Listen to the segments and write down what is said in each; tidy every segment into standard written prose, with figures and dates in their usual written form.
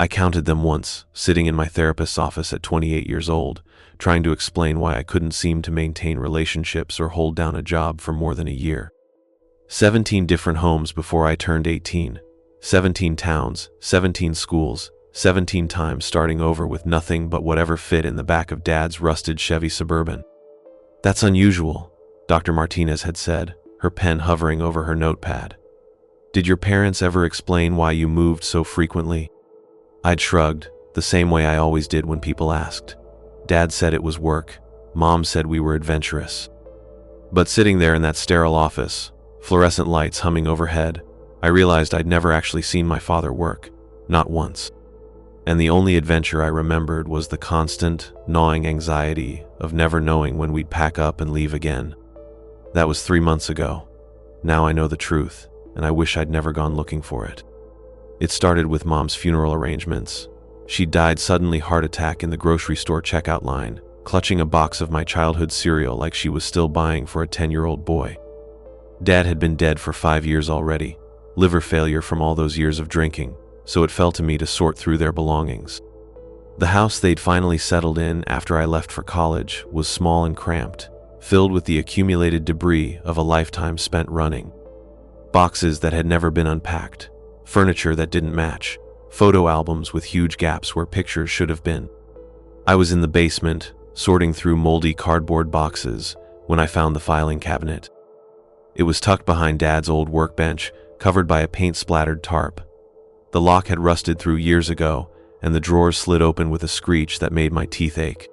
I counted them once, sitting in my therapist's office at 28 years old, trying to explain why I couldn't seem to maintain relationships or hold down a job for more than a year. 17 different homes before I turned 18. 17 towns, 17 schools, 17 times starting over with nothing but whatever fit in the back of Dad's rusted Chevy Suburban. "That's unusual," Dr. Martinez had said, her pen hovering over her notepad. "Did your parents ever explain why you moved so frequently?" I'd shrugged, the same way I always did when people asked. Dad said it was work. Mom said we were adventurous. But sitting there in that sterile office, fluorescent lights humming overhead, I realized I'd never actually seen my father work, not once. And the only adventure I remembered was the constant, gnawing anxiety of never knowing when we'd pack up and leave again. That was 3 months ago. Now I know the truth, and I wish I'd never gone looking for it. It started with Mom's funeral arrangements. She died suddenly, heart attack in the grocery store checkout line, clutching a box of my childhood cereal like she was still buying for a 10-year-old boy. Dad had been dead for 5 years already, liver failure from all those years of drinking, so it fell to me to sort through their belongings. The house they'd finally settled in after I left for college was small and cramped, filled with the accumulated debris of a lifetime spent running. Boxes that had never been unpacked, furniture that didn't match, photo albums with huge gaps where pictures should have been. I was in the basement, sorting through moldy cardboard boxes, when I found the filing cabinet. It was tucked behind Dad's old workbench, covered by a paint-splattered tarp. The lock had rusted through years ago, and the drawers slid open with a screech that made my teeth ache.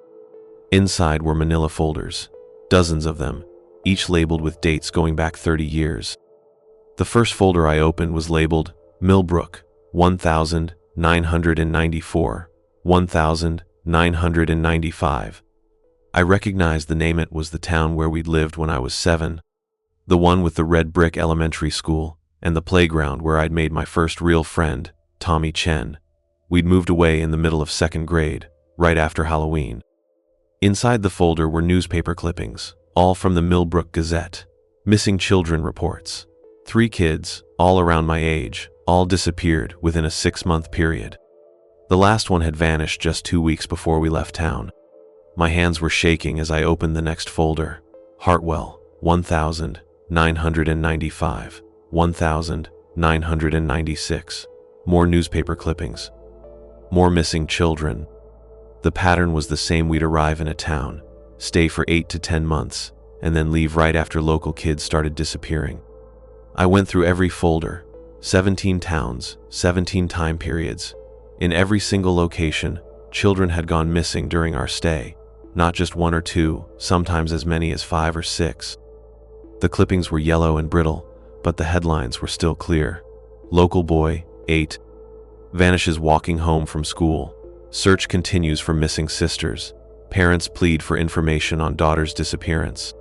Inside were manila folders, dozens of them, each labeled with dates going back 30 years. The first folder I opened was labeled Millbrook, 1994, 1995. I recognized the name. It was the town where we'd lived when I was 7, the one with the red brick elementary school, and the playground where I'd made my first real friend, Tommy Chen. We'd moved away in the middle of 2nd grade, right after Halloween. Inside the folder were newspaper clippings, all from the Millbrook Gazette, missing children reports. 3 kids, all around my age, all disappeared within a 6-month period. The last one had vanished just 2 weeks before we left town. My hands were shaking as I opened the next folder. Hartwell, 1995, 1996. More newspaper clippings. More missing children. The pattern was the same. We'd arrive in a town, stay for 8 to 10 months, and then leave right after local kids started disappearing. I went through every folder, 17 towns, 17 time periods. In every single location, children had gone missing during our stay, not just 1 or 2, sometimes as many as 5 or 6. The clippings were yellow and brittle, but the headlines were still clear. Local boy, 8, vanishes walking home from school. Search continues for missing sisters. Parents plead for information on daughter's disappearance.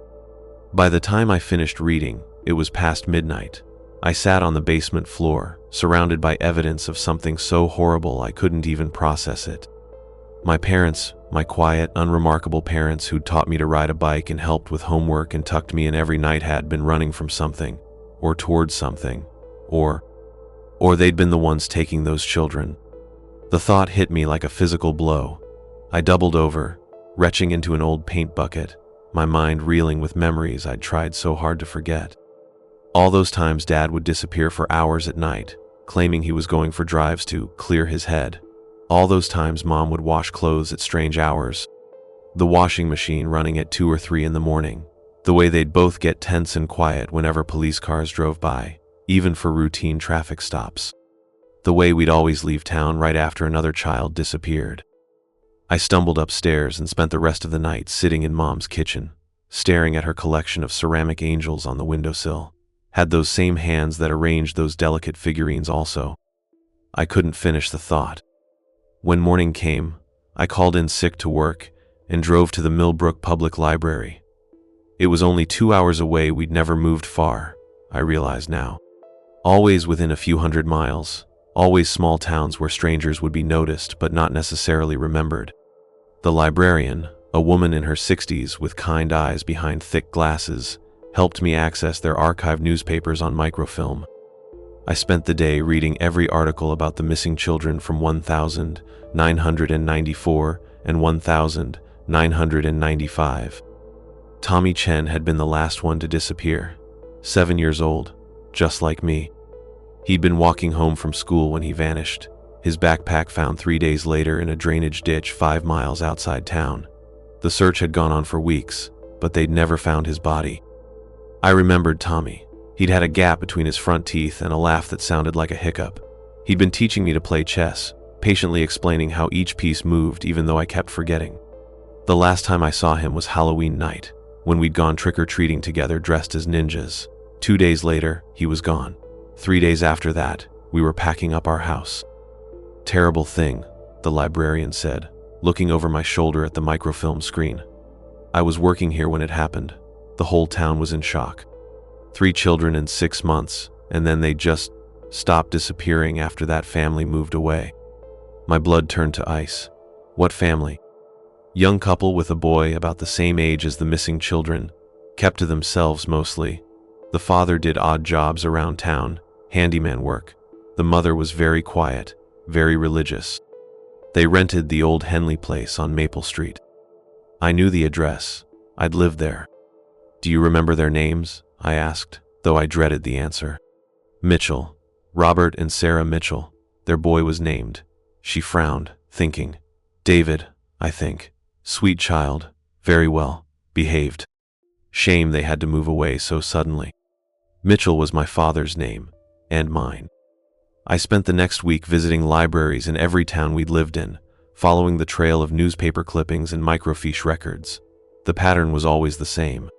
By the time I finished reading, it was past midnight. I sat on the basement floor, surrounded by evidence of something so horrible I couldn't even process it. My parents, my quiet, unremarkable parents who'd taught me to ride a bike and helped with homework and tucked me in every night, had been running from something, or towards something, or they'd been the ones taking those children. The thought hit me like a physical blow. I doubled over, retching into an old paint bucket, my mind reeling with memories I'd tried so hard to forget. All those times Dad would disappear for hours at night, claiming he was going for drives to clear his head. All those times Mom would wash clothes at strange hours. The washing machine running at 2 or 3 in the morning. The way they'd both get tense and quiet whenever police cars drove by, even for routine traffic stops. The way we'd always leave town right after another child disappeared. I stumbled upstairs and spent the rest of the night sitting in Mom's kitchen, staring at her collection of ceramic angels on the windowsill. Had those same hands that arranged those delicate figurines also. I couldn't finish the thought. When morning came, I called in sick to work and drove to the Millbrook Public Library. It was only 2 hours away. We'd never moved far, I realize now. Always within a few hundred miles, always small towns where strangers would be noticed but not necessarily remembered. The librarian, a woman in her 60s with kind eyes behind thick glasses, helped me access their archived newspapers on microfilm. I spent the day reading every article about the missing children from 1994 and 1995. Tommy Chen had been the last one to disappear, 7 years old, just like me. He'd been walking home from school when he vanished, his backpack found 3 days later in a drainage ditch 5 miles outside town. The search had gone on for weeks, but they'd never found his body. I remembered Tommy. He'd had a gap between his front teeth and a laugh that sounded like a hiccup. He'd been teaching me to play chess, patiently explaining how each piece moved even though I kept forgetting. The last time I saw him was Halloween night, when we'd gone trick-or-treating together dressed as ninjas. 2 days later, he was gone. 3 days after that, we were packing up our house. "Terrible thing," the librarian said, looking over my shoulder at the microfilm screen. "I was working here when it happened. The whole town was in shock. 3 children in 6 months, and then they just stopped disappearing after that family moved away." My blood turned to ice. What family? Young couple with a boy about the same age as the missing children, kept to themselves mostly. The father did odd jobs around town, handyman work. The mother was very quiet, very religious. They rented the old Henley place on Maple Street. I knew the address. I'd lived there. "Do you remember their names?" I asked, though I dreaded the answer. "Mitchell. Robert and Sarah Mitchell. Their boy was named." She frowned, thinking. "David, I think. Sweet child, very well behaved. Shame they had to move away so suddenly." Mitchell was my father's name, and mine. I spent the next week visiting libraries in every town we'd lived in, following the trail of newspaper clippings and microfiche records. The pattern was always the same.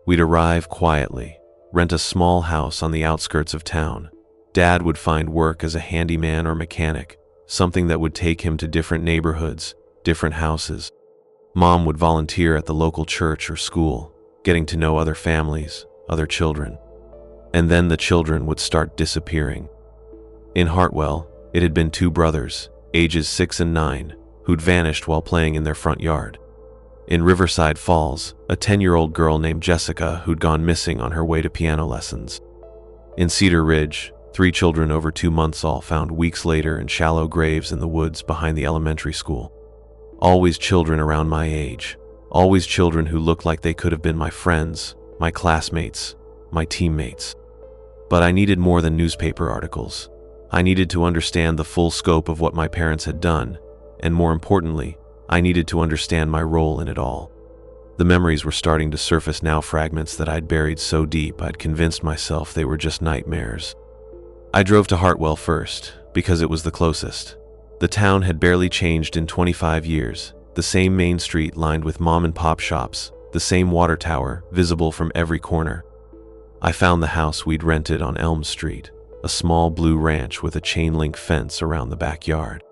We'd arrive quietly, rent a small house on the outskirts of town. Dad would find work as a handyman or mechanic, something that would take him to different neighborhoods, different houses. Mom would volunteer at the local church or school, getting to know other families, other children. And then the children would start disappearing. In Hartwell, it had been 2 brothers, ages 6 and 9, who'd vanished while playing in their front yard. In Riverside Falls, a 10-year-old girl named Jessica who'd gone missing on her way to piano lessons. In Cedar Ridge, 3 children over 2 months all found weeks later in shallow graves in the woods behind the elementary school. Always children around my age. Always children who looked like they could have been my friends, my classmates, my teammates. But I needed more than newspaper articles. I needed to understand the full scope of what my parents had done, and more importantly, I needed to understand my role in it all. The memories were starting to surface now, fragments that I'd buried so deep I'd convinced myself they were just nightmares. I drove to Hartwell first, because it was the closest. The town had barely changed in 25 years, the same main street lined with mom-and-pop shops, the same water tower visible from every corner. I found the house we'd rented on Elm Street, a small blue ranch with a chain-link fence around the backyard.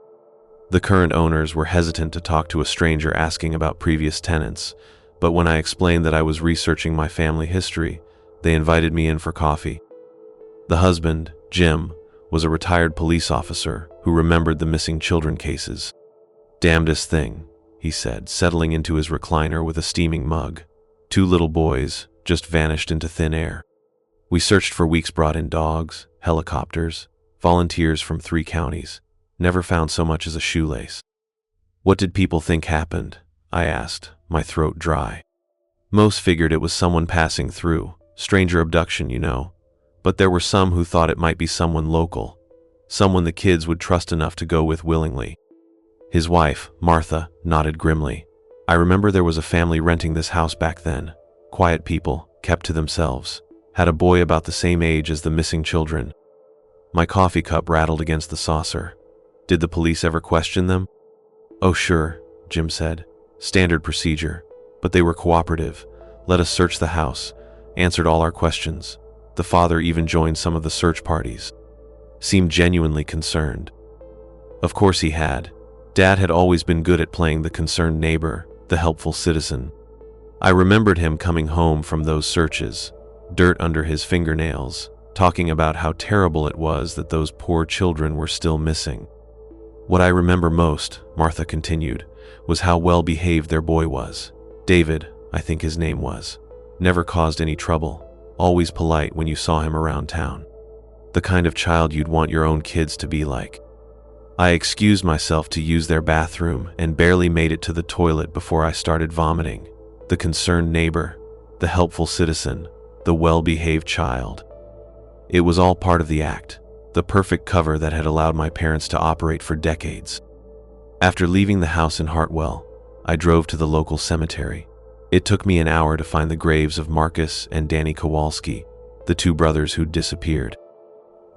The current owners were hesitant to talk to a stranger asking about previous tenants, but when I explained that I was researching my family history, they invited me in for coffee. The husband, Jim, was a retired police officer who remembered the missing children cases. "Damnedest thing," he said, settling into his recliner with a steaming mug. 2 little boys just vanished into thin air. We searched for weeks, brought in dogs, helicopters, volunteers from 3 counties. Never found so much as a shoelace. "What did people think happened?" I asked, my throat dry. "Most figured it was someone passing through, stranger abduction, you know. But there were some who thought it might be someone local, someone the kids would trust enough to go with willingly." His wife, Martha, nodded grimly. "I remember there was a family renting this house back then. Quiet people, kept to themselves. Had a boy about the same age as the missing children." My coffee cup rattled against the saucer. "Did the police ever question them?" "Oh sure," Jim said. "Standard procedure. But they were cooperative. Let us search the house. Answered all our questions. The father even joined some of the search parties. Seemed genuinely concerned." Of course he had. Dad had always been good at playing the concerned neighbor, the helpful citizen. I remembered him coming home from those searches, dirt under his fingernails, talking about how terrible it was that those poor children were still missing. "What I remember most," Martha continued, "was how well behaved their boy was. David, I think his name was. Never caused any trouble. Always polite when you saw him around town. the kind of child you'd want your own kids to be like. I excused myself to use their bathroom and barely made it to the toilet before I started vomiting. The concerned neighbor, the helpful citizen, the well-behaved child. It was all part of the act, the perfect cover that had allowed my parents to operate for decades. After leaving the house in Hartwell, I drove to the local cemetery. It took me an hour to find the graves of Marcus and Danny Kowalski, the two brothers who'd disappeared.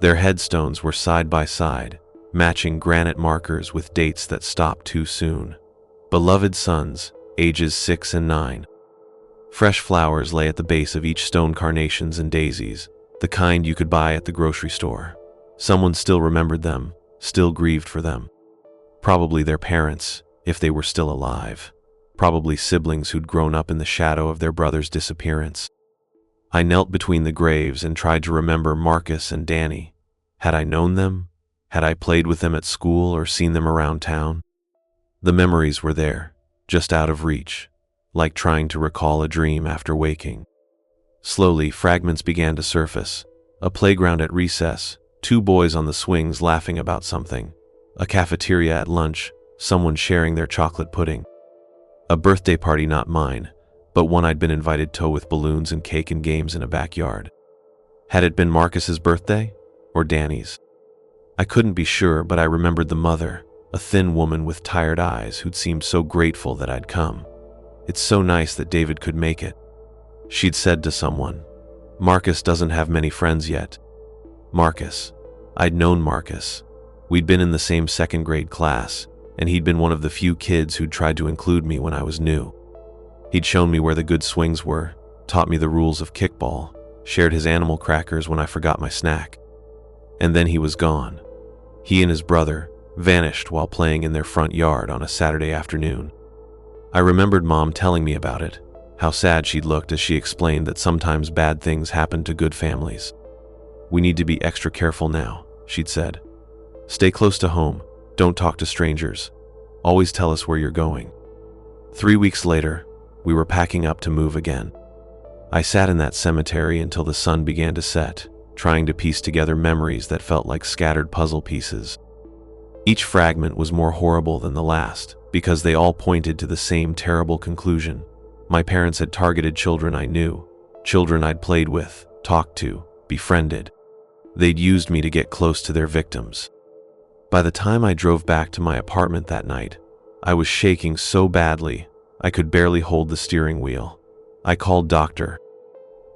Their headstones were side by side, matching granite markers with dates that stopped too soon. Beloved sons, ages 6 and 9. Fresh flowers lay at the base of each stone, carnations and daisies, the kind you could buy at the grocery store. Someone still remembered them, still grieved for them. Probably their parents, if they were still alive. Probably siblings who'd grown up in the shadow of their brother's disappearance. I knelt between the graves and tried to remember Marcus and Danny. Had I known them? Had I played with them at school or seen them around town? The memories were there, just out of reach, like trying to recall a dream after waking. Slowly, fragments began to surface. A playground at recess, two boys on the swings laughing about something. A cafeteria at lunch, someone sharing their chocolate pudding. A birthday party not mine, but one I'd been invited to with balloons and cake and games in a backyard. Had it been Marcus's birthday? Or Danny's? I couldn't be sure, but I remembered the mother, a thin woman with tired eyes who'd seemed so grateful that I'd come. It's so nice that David could make it. She'd said to someone, Marcus doesn't have many friends yet. Marcus. I'd known Marcus. We'd been in the same second grade class, and he'd been one of the few kids who'd tried to include me when I was new. He'd shown me where the good swings were, taught me the rules of kickball, shared his animal crackers when I forgot my snack. And then he was gone. He and his brother vanished while playing in their front yard on a Saturday afternoon. I remembered Mom telling me about it, how sad she'd looked as she explained that sometimes bad things happen to good families. We need to be extra careful now, she'd said. Stay close to home, don't talk to strangers. Always tell us where you're going. 3 weeks later, we were packing up to move again. I sat in that cemetery until the sun began to set, trying to piece together memories that felt like scattered puzzle pieces. Each fragment was more horrible than the last, because they all pointed to the same terrible conclusion. My parents had targeted children I knew, children I'd played with, talked to, befriended. They'd used me to get close to their victims. By the time I drove back to my apartment that night, I was shaking so badly, I could barely hold the steering wheel. I called Dr.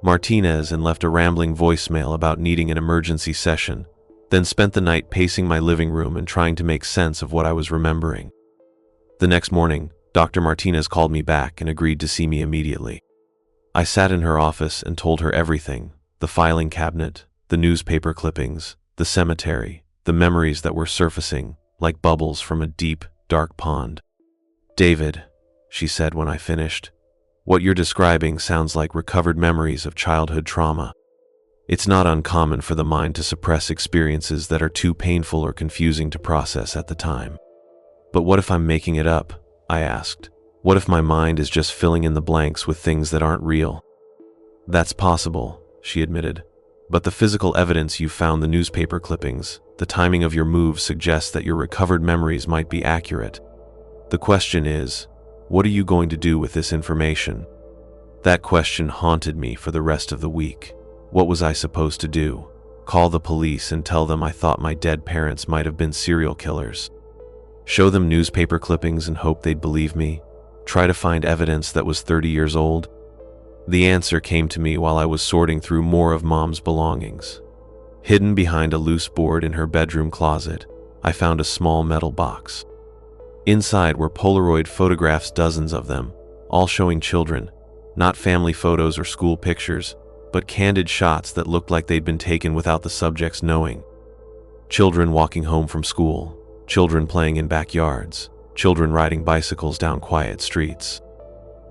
Martinez and left a rambling voicemail about needing an emergency session, then spent the night pacing my living room and trying to make sense of what I was remembering. The next morning, Dr. Martinez called me back and agreed to see me immediately. I sat in her office and told her everything, the filing cabinet, the newspaper clippings, the cemetery, the memories that were surfacing like bubbles from a deep, dark pond. David, she said when I finished, what you're describing sounds like recovered memories of childhood trauma. It's not uncommon for the mind to suppress experiences that are too painful or confusing to process at the time. But what if I'm making it up? I asked. What if my mind is just filling in the blanks with things that aren't real? That's possible, she admitted. But the physical evidence you found, the newspaper clippings, the timing of your moves suggests that your recovered memories might be accurate. The question is, what are you going to do with this information? That question haunted me for the rest of the week. What was I supposed to do? Call the police and tell them I thought my dead parents might have been serial killers? Show them newspaper clippings and hope they'd believe me? Try to find evidence that was 30 years old? The answer came to me while I was sorting through more of Mom's belongings. Hidden behind a loose board in her bedroom closet, I found a small metal box. Inside were Polaroid photographs, dozens of them, all showing children, not family photos or school pictures, but candid shots that looked like they'd been taken without the subjects knowing. Children walking home from school, children playing in backyards, children riding bicycles down quiet streets.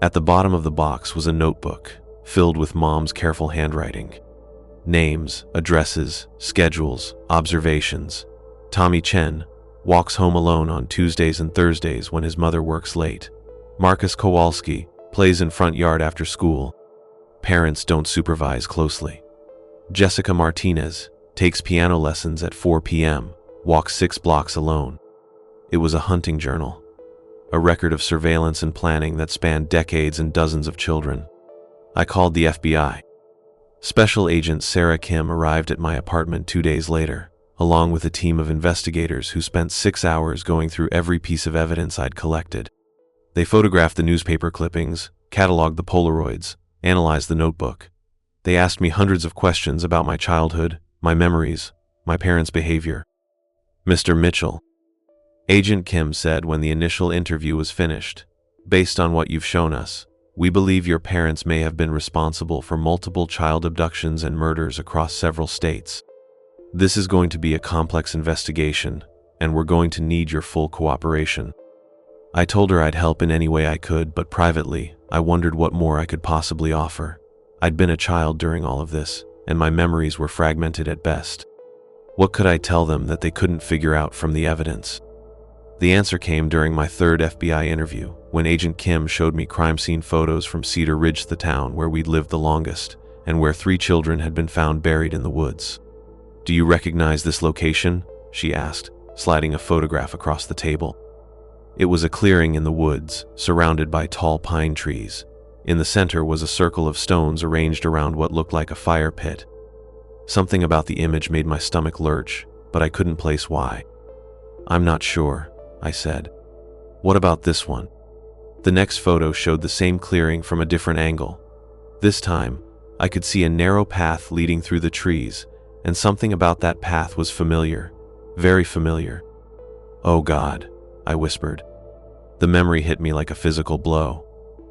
At the bottom of the box was a notebook, filled with Mom's careful handwriting. Names, addresses, schedules, observations. Tommy Chen walks home alone on Tuesdays and Thursdays when his mother works late. Marcus Kowalski plays in front yard after school. Parents don't supervise closely. Jessica Martinez, Takes piano lessons at 4 p.m., walks 6 blocks alone. It was a hunting journal, a record of surveillance and planning that spanned decades and dozens of children. I called the FBI. Special Agent Sarah Kim arrived at my apartment 2 days later, along with a team of investigators who spent 6 hours going through every piece of evidence I'd collected. They photographed the newspaper clippings, cataloged the Polaroids, analyzed the notebook. They asked me hundreds of questions about my childhood, my memories, my parents' behavior. "Mr. Mitchell," Agent Kim said when the initial interview was finished, "based on what you've shown us, we believe your parents may have been responsible for multiple child abductions and murders across several states. This is going to be a complex investigation, and we're going to need your full cooperation." I told her I'd help in any way I could, but privately, I wondered what more I could possibly offer. I'd been a child during all of this, and my memories were fragmented at best. What could I tell them that they couldn't figure out from the evidence? The answer came during my third FBI interview, when Agent Kim showed me crime scene photos from Cedar Ridge, the town where we'd lived the longest, and where 3 children had been found buried in the woods. "Do you recognize this location?" she asked, sliding a photograph across the table. It was a clearing in the woods, surrounded by tall pine trees. In the center was a circle of stones arranged around what looked like a fire pit. Something about the image made my stomach lurch, but I couldn't place why. "I'm not sure," I said. "What about this one?" The next photo showed the same clearing from a different angle. This time, I could see a narrow path leading through the trees, and something about that path was familiar, very familiar. "Oh God," I whispered. The memory hit me like a physical blow.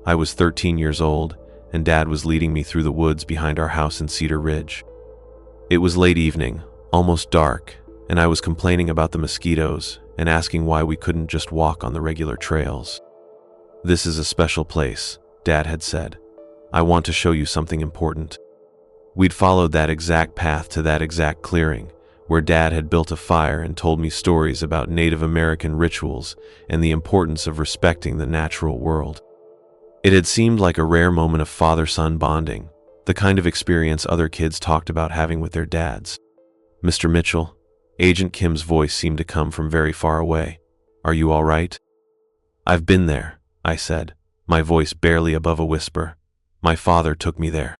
I was 13 years old, and Dad was leading me through the woods behind our house in Cedar Ridge. It was late evening, almost dark, and I was complaining about the mosquitoes and asking why we couldn't just walk on the regular trails. "This is a special place," Dad had said. "I want to show you something important." We'd followed that exact path to that exact clearing, where Dad had built a fire and told me stories about Native American rituals and the importance of respecting the natural world. It had seemed like a rare moment of father-son bonding, the kind of experience other kids talked about having with their dads. "Mr. Mitchell," Agent Kim's voice seemed to come from very far away. "Are you all right?" "I've been there," I said, my voice barely above a whisper. "My father took me there."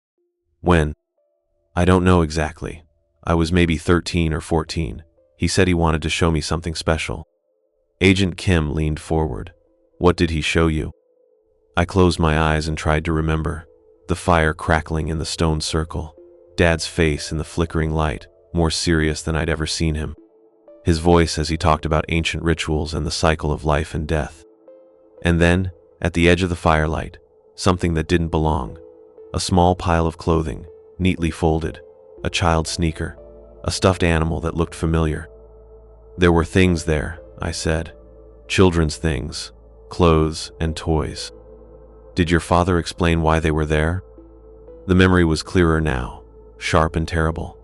"When?" "I don't know exactly. I was maybe 13 or 14. He said he wanted to show me something special." Agent Kim leaned forward. "What did he show you?" I closed my eyes and tried to remember. The fire crackling in the stone circle. Dad's face in the flickering light, more serious than I'd ever seen him. His voice as he talked about ancient rituals and the cycle of life and death. And then, at the edge of the firelight, something that didn't belong. A small pile of clothing, neatly folded. A child's sneaker. A stuffed animal that looked familiar. "There were things there," I said. "Children's things. Clothes and toys." "Did your father explain why they were there?" The memory was clearer now, sharp and terrible.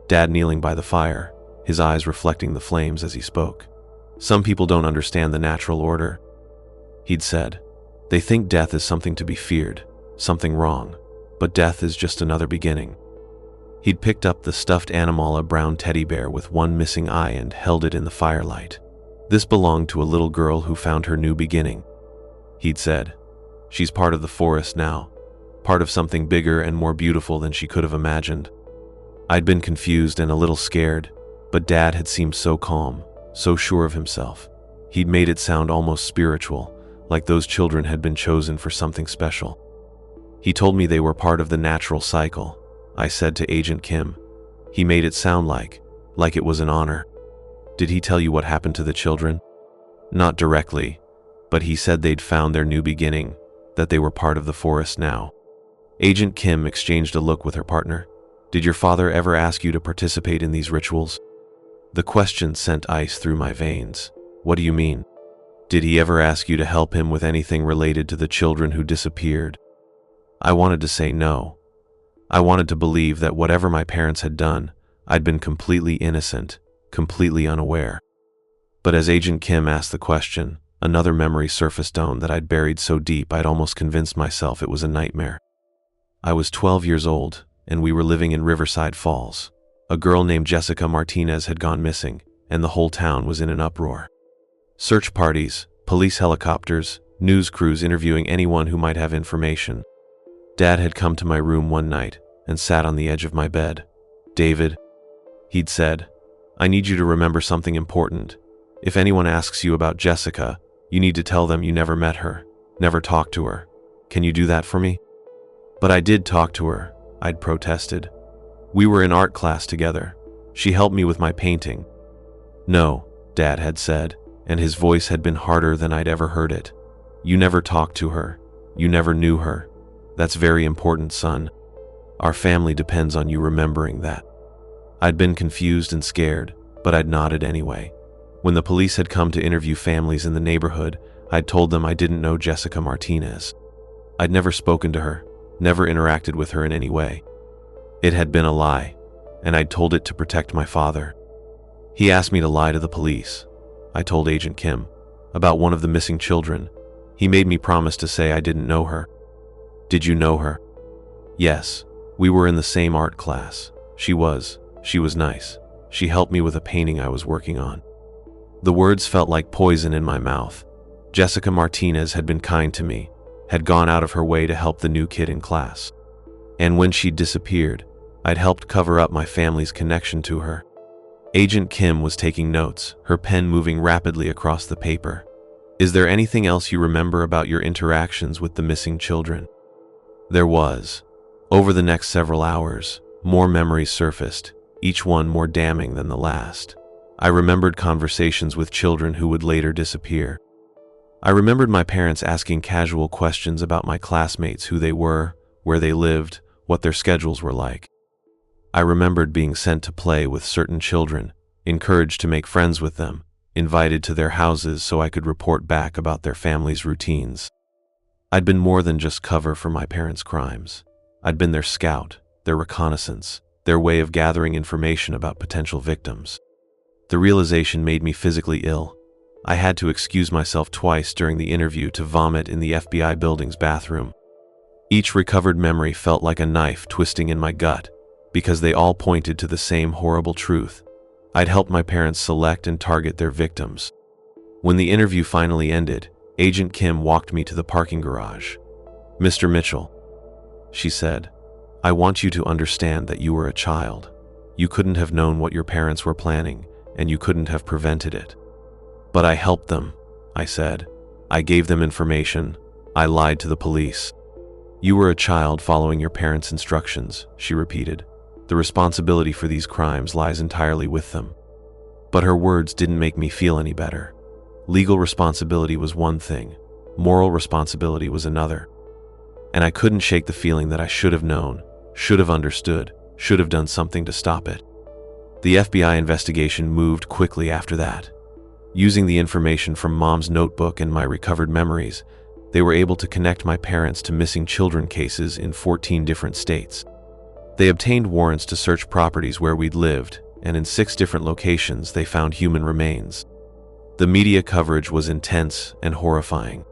Dad kneeling by the fire, his eyes reflecting the flames as he spoke. "Some people don't understand the natural order," he'd said. "They think death is something to be feared, something wrong, but death is just another beginning." He'd picked up the stuffed animal, a brown teddy bear with one missing eye, and held it in the firelight. "This belonged to a little girl who found her new beginning," he'd said. "She's part of the forest now, part of something bigger and more beautiful than she could have imagined." I'd been confused and a little scared, but Dad had seemed so calm, so sure of himself. He'd made it sound almost spiritual, like those children had been chosen for something special. "He told me they were part of the natural cycle," I said to Agent Kim. "He made it sound like it was an honor." "Did he tell you what happened to the children?" "Not directly, but he said they'd found their new beginning, that they were part of the forest now." Agent Kim exchanged a look with her partner. "Did your father ever ask you to participate in these rituals?" The question sent ice through my veins. "What do you mean?" "Did he ever ask you to help him with anything related to the children who disappeared?" I wanted to say no. I wanted to believe that whatever my parents had done, I'd been completely innocent, completely unaware. But as Agent Kim asked the question, another memory surfaced on that I'd buried so deep I'd almost convinced myself it was a nightmare. I was 12 years old, and we were living in Riverside Falls, A girl named Jessica Martinez had gone missing, and the whole town was in an uproar. Search parties, police helicopters, news crews interviewing anyone who might have information. Dad had come to my room one night and sat on the edge of my bed. "David," he'd said, "I need you to remember something important. If anyone asks you about Jessica, you need to tell them you never met her, never talked to her. Can you do that for me?" "But I did talk to her," I'd protested. "We were in art class together. She helped me with my painting." "No," Dad had said, and his voice had been harder than I'd ever heard it. "You never talked to her. You never knew her. That's very important, son. Our family depends on you remembering that." I'd been confused and scared, but I'd nodded anyway. When the police had come to interview families in the neighborhood, I'd told them I didn't know Jessica Martinez. I'd never spoken to her, never interacted with her in any way. It had been a lie, and I'd told it to protect my father. He asked me to lie to the police. I told Agent Kim about one of the missing children. He made me promise to say I didn't know her. "Did you know her?" "Yes, we were in the same art class. She was nice. She helped me with a painting I was working on." The words felt like poison in my mouth. Jessica Martinez had been kind to me, had gone out of her way to help the new kid in class. And when she'd disappeared, I'd helped cover up my family's connection to her. Agent Kim was taking notes, her pen moving rapidly across the paper. "Is there anything else you remember about your interactions with the missing children?" There was. Over the next several hours, more memories surfaced, each one more damning than the last. I remembered conversations with children who would later disappear. I remembered my parents asking casual questions about my classmates, who they were, where they lived, what their schedules were like. I remembered being sent to play with certain children, encouraged to make friends with them, invited to their houses so I could report back about their families' routines. I'd been more than just cover for my parents' crimes. I'd been their scout, their reconnaissance, their way of gathering information about potential victims. The realization made me physically ill. I had to excuse myself twice during the interview to vomit in the FBI building's bathroom. Each recovered memory felt like a knife twisting in my gut, because they all pointed to the same horrible truth. I'd helped my parents select and target their victims. When the interview finally ended, Agent Kim walked me to the parking garage. "Mr. Mitchell," she said, "I want you to understand that you were a child. You couldn't have known what your parents were planning, and you couldn't have prevented it." "But I helped them," I said. "I gave them information. I lied to the police." "You were a child following your parents' instructions," she repeated. "The responsibility for these crimes lies entirely with them." But her words didn't make me feel any better. Legal responsibility was one thing, moral responsibility was another. And I couldn't shake the feeling that I should have known, should have understood, should have done something to stop it. The FBI investigation moved quickly after that. Using the information from Mom's notebook and my recovered memories, they were able to connect my parents to missing children cases in 14 different states. They obtained warrants to search properties where we'd lived, and in 6 different locations they found human remains. The media coverage was intense and horrifying.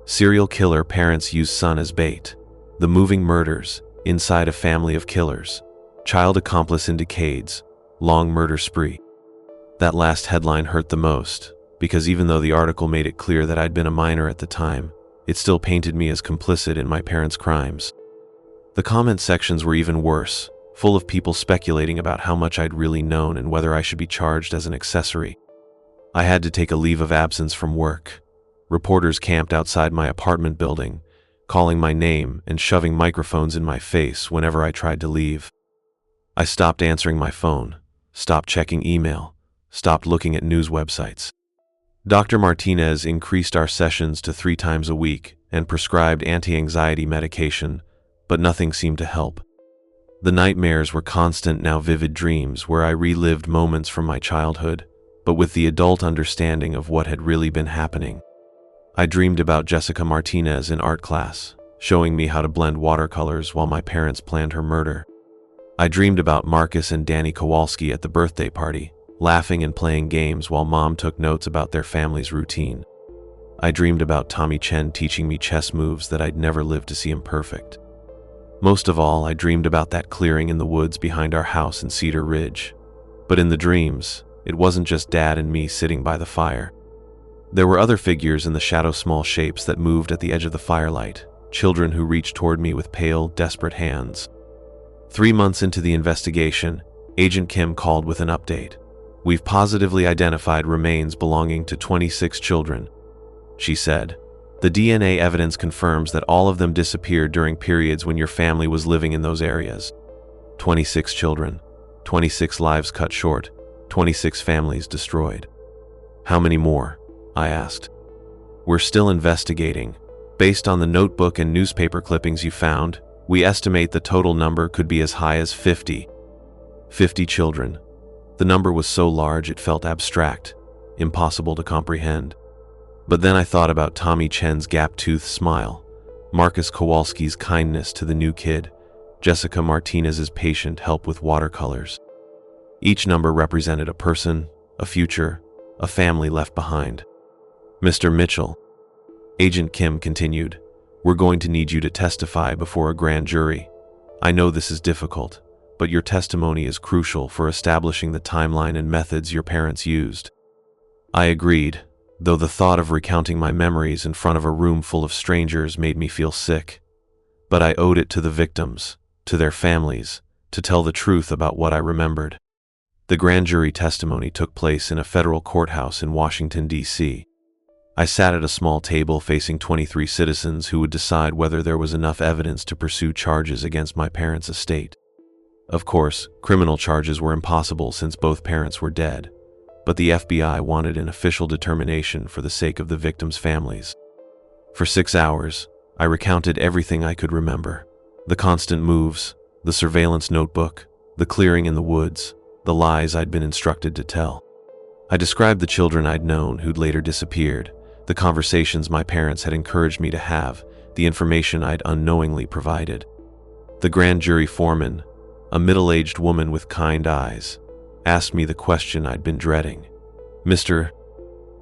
Serial killer parents use son as bait. The moving murders, inside a family of killers. Child accomplice in decades, long murder spree. That last headline hurt the most, because even though the article made it clear that I'd been a minor at the time, it still painted me as complicit in my parents' crimes. The comment sections were even worse, full of people speculating about how much I'd really known and whether I should be charged as an accessory. I had to take a leave of absence from work. Reporters camped outside my apartment building, calling my name and shoving microphones in my face whenever I tried to leave. I stopped answering my phone, stopped checking email, stopped looking at news websites. Dr. Martinez increased our sessions to 3 times a week and prescribed anti-anxiety medication, but nothing seemed to help. The nightmares were constant, now vivid dreams where I relived moments from my childhood, but with the adult understanding of what had really been happening. I dreamed about Jessica Martinez in art class, showing me how to blend watercolors while my parents planned her murder. I dreamed about Marcus and Danny Kowalski at the birthday party, laughing and playing games while Mom took notes about their family's routine. I dreamed about Tommy Chen teaching me chess moves that I'd never lived to see imperfect. Most of all, I dreamed about that clearing in the woods behind our house in Cedar Ridge. But in the dreams, it wasn't just Dad and me sitting by the fire. There were other figures in the shadow, small shapes that moved at the edge of the firelight, children who reached toward me with pale, desperate hands. 3 months into the investigation, Agent Kim called with an update. "We've positively identified remains belonging to 26 children," she said. "The DNA evidence confirms that all of them disappeared during periods when your family was living in those areas." 26 children, 26 lives cut short, 26 families destroyed. "How many more?" I asked. "We're still investigating. Based on the notebook and newspaper clippings you found, we estimate the total number could be as high as 50. 50 children. The number was so large it felt abstract, impossible to comprehend. But then I thought about Tommy Chen's gap-toothed smile, Marcus Kowalski's kindness to the new kid, Jessica Martinez's patient help with watercolors. Each number represented a person, a future, a family left behind. "Mr. Mitchell," Agent Kim continued, "we're going to need you to testify before a grand jury. I know this is difficult, but your testimony is crucial for establishing the timeline and methods your parents used." I agreed, though the thought of recounting my memories in front of a room full of strangers made me feel sick. But I owed it to the victims, to their families, to tell the truth about what I remembered. The grand jury testimony took place in a federal courthouse in Washington, D.C. I sat at a small table facing 23 citizens who would decide whether there was enough evidence to pursue charges against my parents' estate. Of course, criminal charges were impossible since both parents were dead, but the FBI wanted an official determination for the sake of the victims' families. For 6 hours, I recounted everything I could remember. The constant moves, the surveillance notebook, the clearing in the woods, the lies I'd been instructed to tell. I described the children I'd known who'd later disappeared, the conversations my parents had encouraged me to have, the information I'd unknowingly provided. The grand jury foreman, a middle-aged woman with kind eyes, asked me the question I'd been dreading. "Mr.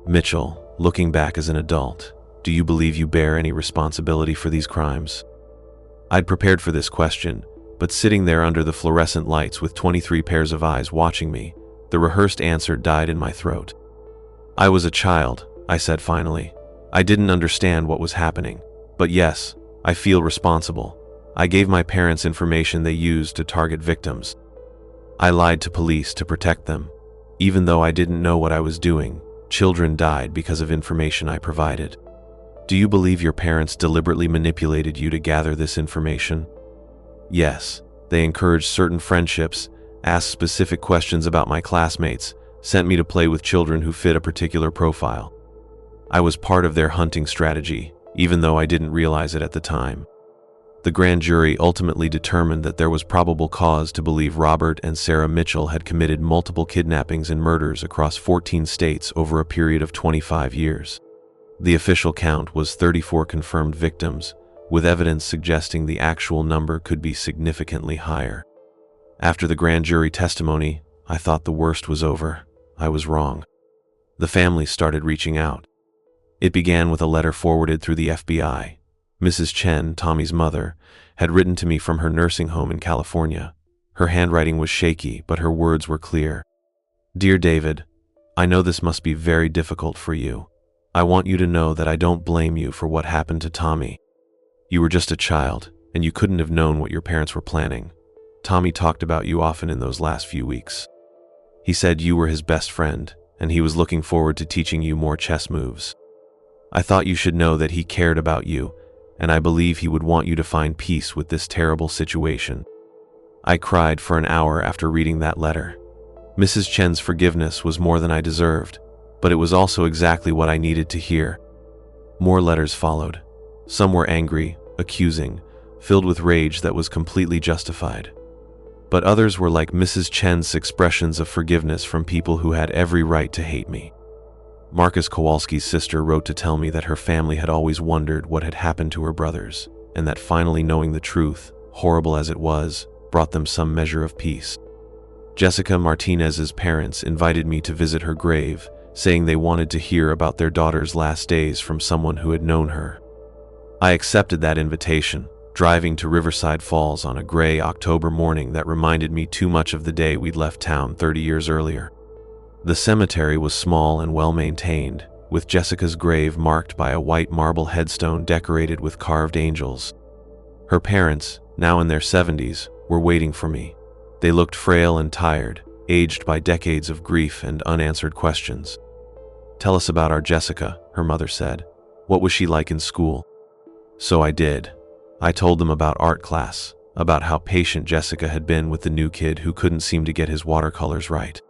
Mitchell, looking back as an adult, do you believe you bear any responsibility for these crimes?" I'd prepared for this question, but sitting there under the fluorescent lights with 23 pairs of eyes watching me, the rehearsed answer died in my throat. "I was a child," I said finally. "I didn't understand what was happening. But yes, I feel responsible. I gave my parents information they used to target victims. I lied to police to protect them. Even though I didn't know what I was doing, children died because of information I provided." "Do you believe your parents deliberately manipulated you to gather this information?" "Yes, they encouraged certain friendships, asked specific questions about my classmates, sent me to play with children who fit a particular profile. I was part of their hunting strategy, even though I didn't realize it at the time." The grand jury ultimately determined that there was probable cause to believe Robert and Sarah Mitchell had committed multiple kidnappings and murders across 14 states over a period of 25 years. The official count was 34 confirmed victims, with evidence suggesting the actual number could be significantly higher. After the grand jury testimony, I thought the worst was over. I was wrong. The families started reaching out. It began with a letter forwarded through the FBI. Mrs. Chen, Tommy's mother, had written to me from her nursing home in California. Her handwriting was shaky, but her words were clear. "Dear David, I know this must be very difficult for you. I want you to know that I don't blame you for what happened to Tommy. You were just a child, and you couldn't have known what your parents were planning. Tommy talked about you often in those last few weeks. He said you were his best friend, and he was looking forward to teaching you more chess moves. I thought you should know that he cared about you, and I believe he would want you to find peace with this terrible situation." I cried for an hour after reading that letter. Mrs. Chen's forgiveness was more than I deserved, but it was also exactly what I needed to hear. More letters followed. Some were angry, accusing, filled with rage that was completely justified. But others were like Mrs. Chen's expressions of forgiveness from people who had every right to hate me. Marcus Kowalski's sister wrote to tell me that her family had always wondered what had happened to her brothers, and that finally knowing the truth, horrible as it was, brought them some measure of peace. Jessica Martinez's parents invited me to visit her grave, saying they wanted to hear about their daughter's last days from someone who had known her. I accepted that invitation, driving to Riverside Falls on a gray October morning that reminded me too much of the day we'd left town 30 years earlier. The cemetery was small and well-maintained, with Jessica's grave marked by a white marble headstone decorated with carved angels. Her parents, now in their 70s, were waiting for me. They looked frail and tired, aged by decades of grief and unanswered questions. "Tell us about our Jessica," her mother said. "What was she like in school?" So I did. I told them about art class, about how patient Jessica had been with the new kid who couldn't seem to get his watercolors right.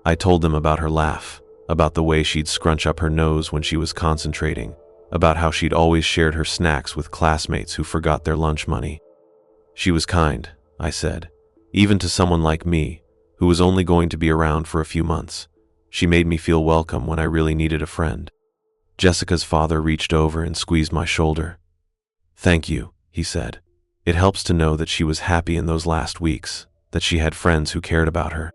I told them about her laugh, about the way she'd scrunch up her nose when she was concentrating, about how she'd always shared her snacks with classmates who forgot their lunch money. "She was kind," I said, "even to someone like me, who was only going to be around for a few months. She made me feel welcome when I really needed a friend." Jessica's father reached over and squeezed my shoulder. "Thank you," he said. "It helps to know that she was happy in those last weeks, that she had friends who cared about her."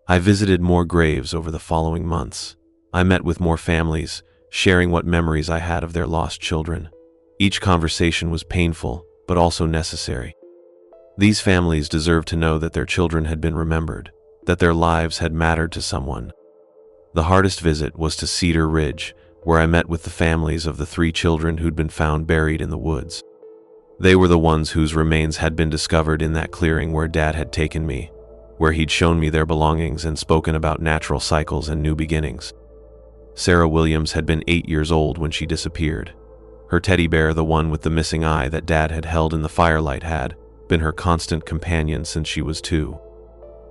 I visited more graves over the following months. I met with more families, sharing what memories I had of their lost children. Each conversation was painful, but also necessary. These families deserved to know that their children had been remembered, that their lives had mattered to someone. The hardest visit was to Cedar Ridge, where I met with the families of the 3 children who'd been found buried in the woods. They were the ones whose remains had been discovered in that clearing where Dad had taken me, where he'd shown me their belongings and spoken about natural cycles and new beginnings. Sarah Williams had been 8 years old when she disappeared. Her teddy bear, the one with the missing eye that Dad had held in the firelight, had been her constant companion since she was 2.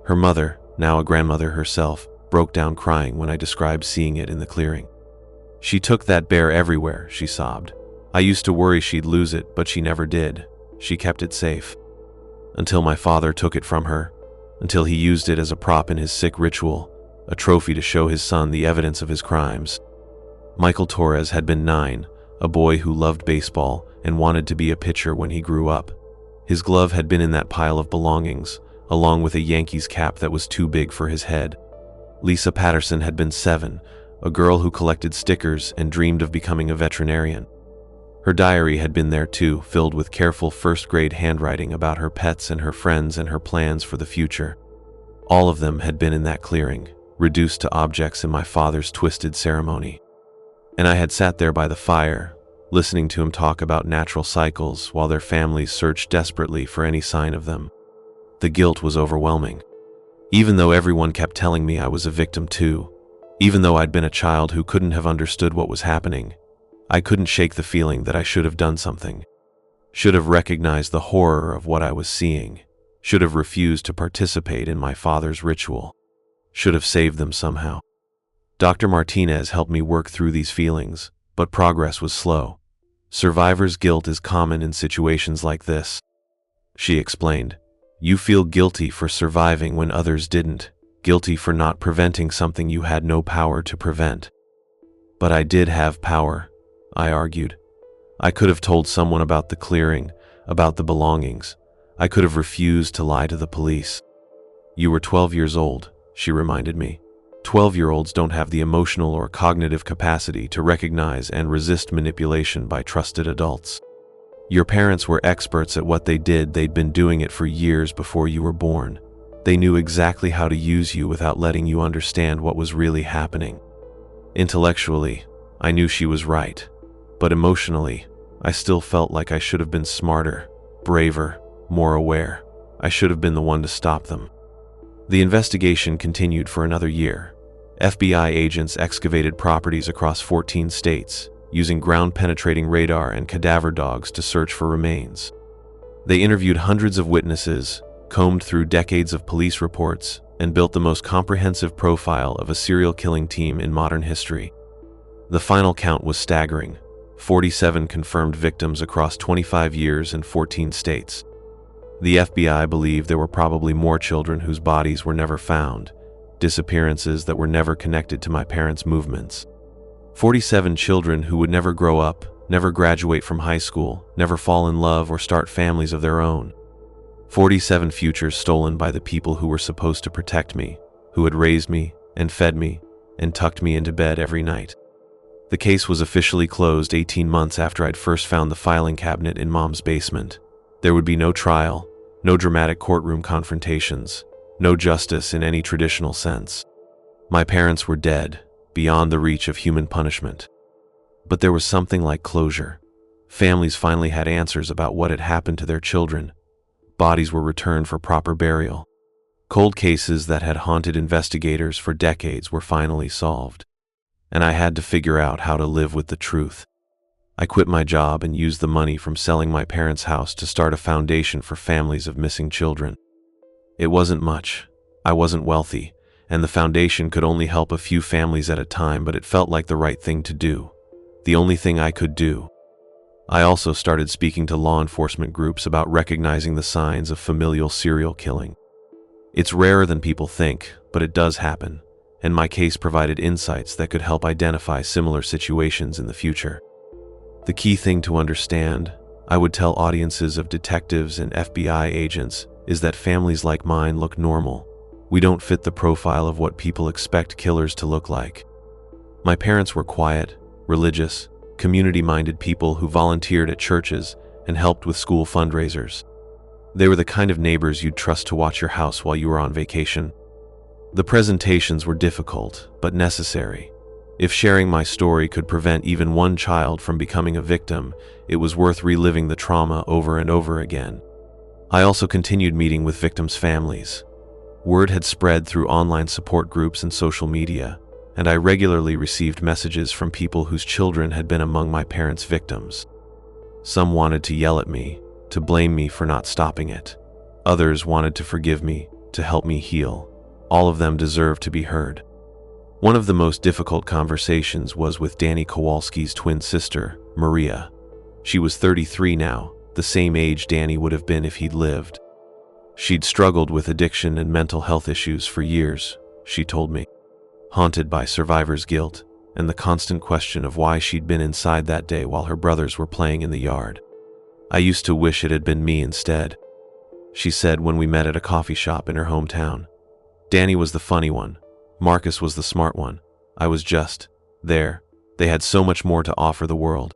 Her mother, now a grandmother herself, broke down crying when I described seeing it in the clearing. "She took that bear everywhere," she sobbed. "I used to worry she'd lose it, but she never did. She kept it safe. Until my father took it from her, until he used it as a prop in his sick ritual, a trophy to show his son the evidence of his crimes." Michael Torres had been 9, a boy who loved baseball and wanted to be a pitcher when he grew up. His glove had been in that pile of belongings, along with a Yankees cap that was too big for his head. Lisa Patterson had been 7, a girl who collected stickers and dreamed of becoming a veterinarian. Her diary had been there too, filled with careful first-grade handwriting about her pets and her friends and her plans for the future. All of them had been in that clearing, reduced to objects in my father's twisted ceremony. And I had sat there by the fire, listening to him talk about natural cycles while their families searched desperately for any sign of them. The guilt was overwhelming. Even though everyone kept telling me I was a victim too, even though I'd been a child who couldn't have understood what was happening, I couldn't shake the feeling that I should have done something. Should have recognized the horror of what I was seeing. Should have refused to participate in my father's ritual. Should have saved them somehow. Dr. Martinez helped me work through these feelings, but progress was slow. Survivor's guilt is common in situations like this. She explained, "You feel guilty for surviving when others didn't, guilty for not preventing something you had no power to prevent." "But I did have power," I argued. "I could have told someone about the clearing, about the belongings. I could have refused to lie to the police." "You were 12 years old," she reminded me. 12-year-olds don't have the emotional or cognitive capacity to recognize and resist manipulation by trusted adults. Your parents were experts at what they did. They'd been doing it for years before you were born. They knew exactly how to use you without letting you understand what was really happening. Intellectually, I knew she was right. But emotionally, I still felt like I should have been smarter, braver, more aware. I should have been the one to stop them. The investigation continued for another year. FBI agents excavated properties across 14 states, using ground-penetrating radar and cadaver dogs to search for remains. They interviewed hundreds of witnesses, combed through decades of police reports, and built the most comprehensive profile of a serial killing team in modern history. The final count was staggering: 47 confirmed victims across 25 years and 14 states. The FBI believed there were probably more children whose bodies were never found, disappearances that were never connected to my parents' movements. 47 children who would never grow up, never graduate from high school, never fall in love or start families of their own. 47 futures stolen by the people who were supposed to protect me, who had raised me and fed me and tucked me into bed every night. The case was officially closed 18 months after I'd first found the filing cabinet in Mom's basement. There would be no trial, no dramatic courtroom confrontations, no justice in any traditional sense. My parents were dead, beyond the reach of human punishment. But there was something like closure. Families finally had answers about what had happened to their children. Bodies were returned for proper burial. Cold cases that had haunted investigators for decades were finally solved. And I had to figure out how to live with the truth. I quit my job and used the money from selling my parents' house to start a foundation for families of missing children. It wasn't much. I wasn't wealthy, and the foundation could only help a few families at a time, but it felt like the right thing to do. The only thing I could do. I also started speaking to law enforcement groups about recognizing the signs of familial serial killing. It's rarer than people think, but it does happen, and my case provided insights that could help identify similar situations in the future. The key thing to understand, I would tell audiences of detectives and FBI agents, is that families like mine look normal. We don't fit the profile of what people expect killers to look like. My parents were quiet, religious, community-minded people who volunteered at churches and helped with school fundraisers. They were the kind of neighbors you'd trust to watch your house while you were on vacation. The presentations were difficult, but necessary. If sharing my story could prevent even one child from becoming a victim, it was worth reliving the trauma over and over again. I also continued meeting with victims' families. Word had spread through online support groups and social media, and I regularly received messages from people whose children had been among my parents' victims. Some wanted to yell at me, to blame me for not stopping it. Others wanted to forgive me, to help me heal. All of them deserved to be heard. One of the most difficult conversations was with Danny Kowalski's twin sister, Maria. She was 33 now, the same age Danny would have been if he'd lived. She'd struggled with addiction and mental health issues for years, she told me, haunted by survivor's guilt and the constant question of why she'd been inside that day while her brothers were playing in the yard. I used to wish it had been me instead, she said when we met at a coffee shop in her hometown. Danny was the funny one. Marcus was the smart one. I was just there. They had so much more to offer the world.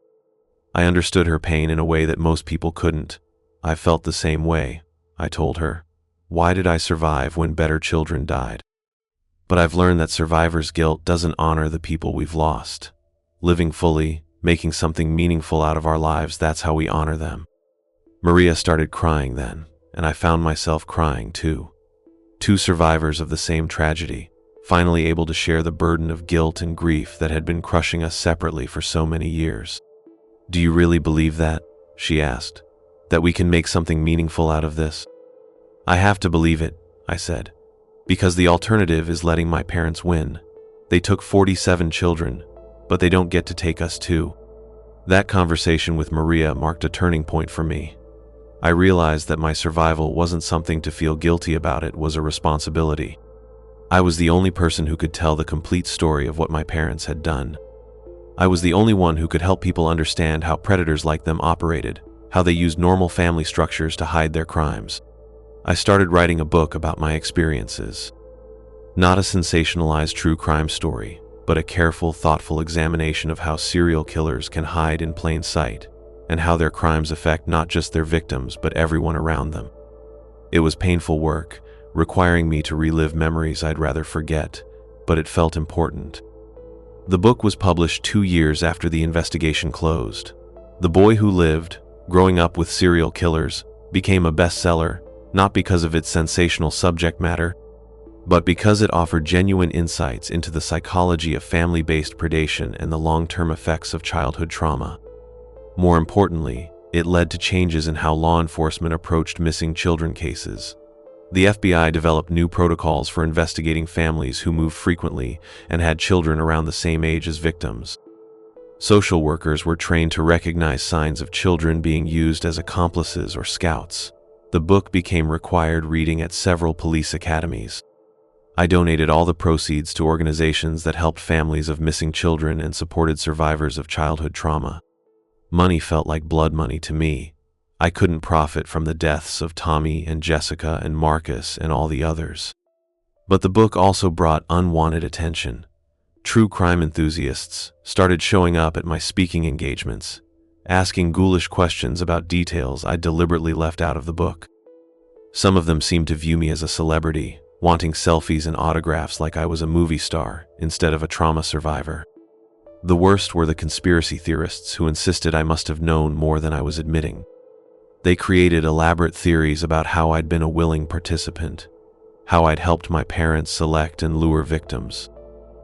I understood her pain in a way that most people couldn't. I felt the same way, I told her. Why did I survive when better children died? But I've learned that survivor's guilt doesn't honor the people we've lost. Living fully, making something meaningful out of our lives, that's how we honor them. Maria started crying then, and I found myself crying too. Two survivors of the same tragedy, finally able to share the burden of guilt and grief that had been crushing us separately for so many years. Do you really believe that? She asked. That we can make something meaningful out of this? I have to believe it, I said, because the alternative is letting my parents win. They took 47 children, but they don't get to take us too. That conversation with Maria marked a turning point for me. I realized that my survival wasn't something to feel guilty about, it was a responsibility. I was the only person who could tell the complete story of what my parents had done. I was the only one who could help people understand how predators like them operated, how they used normal family structures to hide their crimes. I started writing a book about my experiences. Not a sensationalized true crime story, but a careful, thoughtful examination of how serial killers can hide in plain sight, and how their crimes affect not just their victims but everyone around them. It was painful work, requiring me to relive memories I'd rather forget, but it felt important. The book was published 2 years after the investigation closed. The Boy Who Lived, Growing Up with Serial Killers, became a bestseller, not because of its sensational subject matter, but because it offered genuine insights into the psychology of family-based predation and the long-term effects of childhood trauma. More importantly, it led to changes in how law enforcement approached missing children cases. The FBI developed new protocols for investigating families who moved frequently and had children around the same age as victims. Social workers were trained to recognize signs of children being used as accomplices or scouts. The book became required reading at several police academies. I donated all the proceeds to organizations that helped families of missing children and supported survivors of childhood trauma. Money felt like blood money to me. I couldn't profit from the deaths of Tommy and Jessica and Marcus and all the others. But the book also brought unwanted attention. True crime enthusiasts started showing up at my speaking engagements. asking ghoulish questions about details I deliberately left out of the book. Some of them seemed to view me as a celebrity, wanting selfies and autographs like I was a movie star instead of a trauma survivor. The worst were the conspiracy theorists who insisted I must have known more than I was admitting. They created elaborate theories about how I'd been a willing participant, how I'd helped my parents select and lure victims.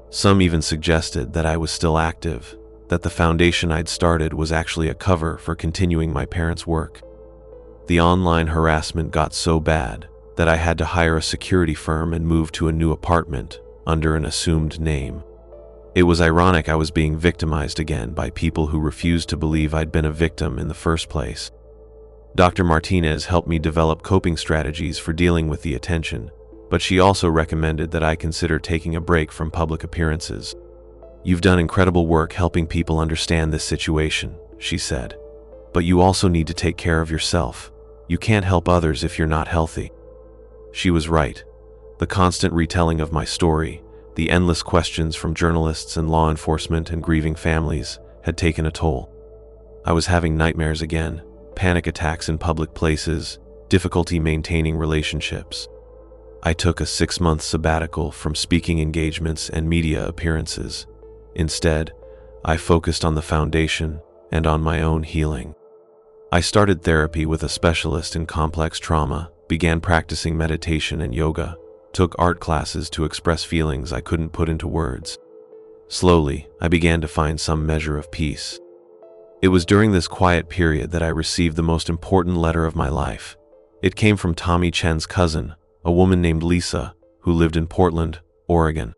Some even suggested that I was still active, that the foundation I'd started was actually a cover for continuing my parents' work. The online harassment got so bad that I had to hire a security firm and move to a new apartment under an assumed name. It was ironic I was being victimized again by people who refused to believe I'd been a victim in the first place. Dr. Martinez helped me develop coping strategies for dealing with the attention, but she also recommended that I consider taking a break from public appearances. "You've done incredible work helping people understand this situation," she said. "But you also need to take care of yourself. You can't help others if you're not healthy." She was right. The constant retelling of my story, the endless questions from journalists and law enforcement and grieving families, had taken a toll. I was having nightmares again, panic attacks in public places, difficulty maintaining relationships. I took a 6-month sabbatical from speaking engagements and media appearances. Instead, I focused on the foundation and on my own healing. I started therapy with a specialist in complex trauma, began practicing meditation and yoga, took art classes to express feelings I couldn't put into words. Slowly, I began to find some measure of peace. It was during this quiet period that I received the most important letter of my life. It came from Tommy Chen's cousin, a woman named Lisa, who lived in Portland, Oregon.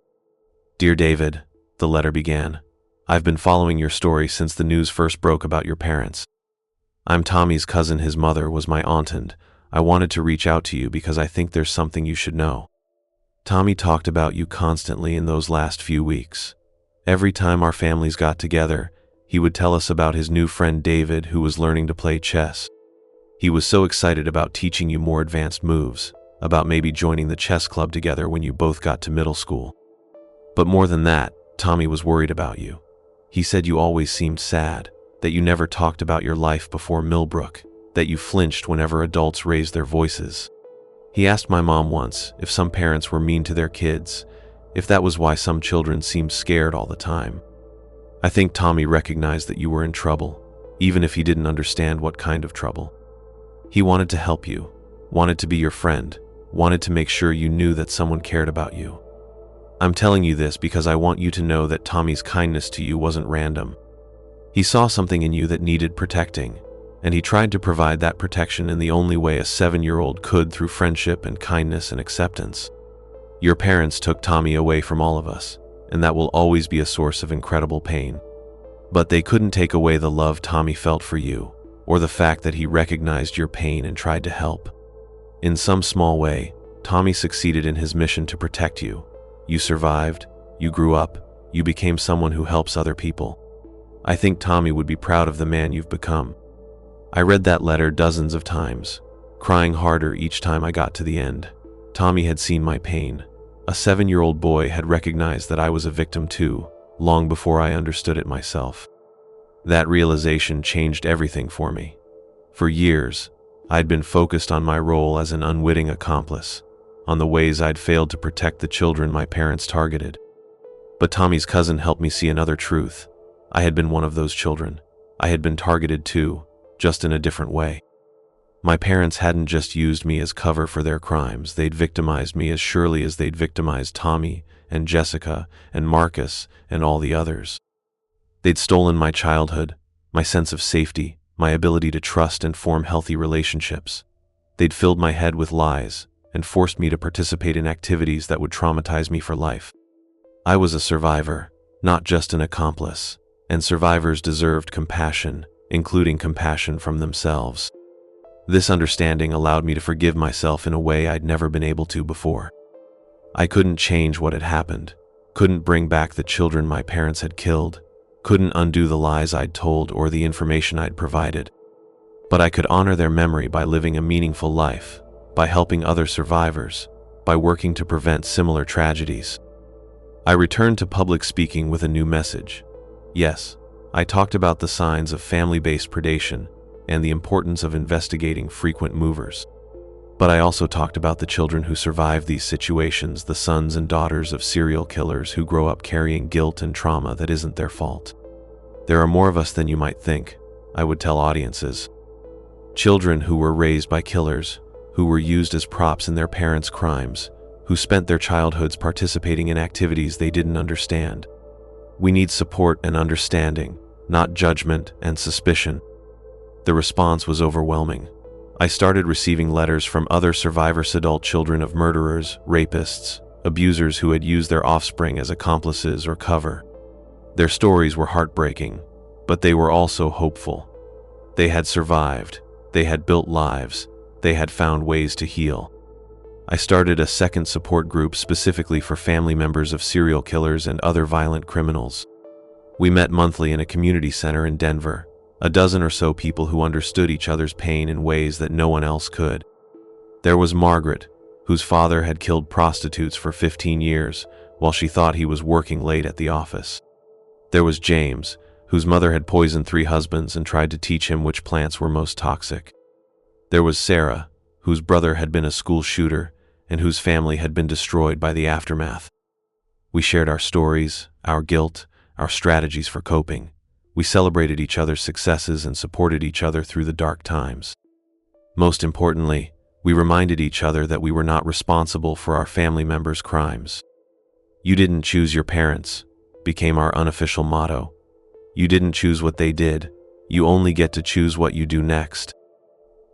"Dear David," the letter began, "I've been following your story since the news first broke about your parents. I'm Tommy's cousin. His mother was my aunt, and I wanted to reach out to you because I think there's something you should know. Tommy talked about you constantly in those last few weeks. Every time our families got together, he would tell us about his new friend David, who was learning to play chess. He was so excited about teaching you more advanced moves, about maybe joining the chess club together when you both got to middle school. But more than that, Tommy was worried about you. He said you always seemed sad, that you never talked about your life before Millbrook, that you flinched whenever adults raised their voices. He asked my mom once if some parents were mean to their kids, if that was why some children seemed scared all the time. I think Tommy recognized that you were in trouble, even if he didn't understand what kind of trouble. He wanted to help you, wanted to be your friend, wanted to make sure you knew that someone cared about you. I'm telling you this because I want you to know that Tommy's kindness to you wasn't random. He saw something in you that needed protecting, and he tried to provide that protection in the only way a 7-year-old could, through friendship and kindness and acceptance. Your parents took Tommy away from all of us, and that will always be a source of incredible pain. But they couldn't take away the love Tommy felt for you, or the fact that he recognized your pain and tried to help. In some small way, Tommy succeeded in his mission to protect you. You survived, you grew up, you became someone who helps other people. I think Tommy would be proud of the man you've become. I read that letter dozens of times, crying harder each time I got to the end. Tommy had seen my pain. A 7-year-old boy had recognized that I was a victim too, long before I understood it myself. That realization changed everything for me. For years, I'd been focused on my role as an unwitting accomplice, on the ways I'd failed to protect the children my parents targeted. But Tommy's cousin helped me see another truth. I had been one of those children. I had been targeted too, just in a different way. My parents hadn't just used me as cover for their crimes, they'd victimized me as surely as they'd victimized Tommy and Jessica and Marcus and all the others. They'd stolen my childhood, my sense of safety, my ability to trust and form healthy relationships. They'd filled my head with lies and forced me to participate in activities that would traumatize me for life. I was a survivor, not just an accomplice, and survivors deserved compassion, including compassion from themselves. This understanding allowed me to forgive myself in a way I'd never been able to before. I couldn't change what had happened, couldn't bring back the children my parents had killed, couldn't undo the lies I'd told or the information I'd provided. But I could honor their memory by living a meaningful life, by helping other survivors, by working to prevent similar tragedies. I returned to public speaking with a new message. Yes, I talked about the signs of family-based predation and the importance of investigating frequent movers. But I also talked about the children who survive these situations, the sons and daughters of serial killers who grow up carrying guilt and trauma that isn't their fault. There are more of us than you might think, I would tell audiences. Children who were raised by killers, who were used as props in their parents' crimes, who spent their childhoods participating in activities they didn't understand. We need support and understanding, not judgment and suspicion. The response was overwhelming. I started receiving letters from other survivors, adult children of murderers, rapists, abusers who had used their offspring as accomplices or cover. Their stories were heartbreaking, but they were also hopeful. They had survived, they had built lives, they had found ways to heal. I started a second support group specifically for family members of serial killers and other violent criminals. We met monthly in a community center in Denver, a dozen or so people who understood each other's pain in ways that no one else could. There was Margaret, whose father had killed prostitutes for 15 years while she thought he was working late at the office. There was James, whose mother had poisoned 3 husbands and tried to teach him which plants were most toxic. There was Sarah, whose brother had been a school shooter and whose family had been destroyed by the aftermath. We shared our stories, our guilt, our strategies for coping. We celebrated each other's successes and supported each other through the dark times. Most importantly, we reminded each other that we were not responsible for our family members' crimes. "You didn't choose your parents," became our unofficial motto. "You didn't choose what they did. You only get to choose what you do next."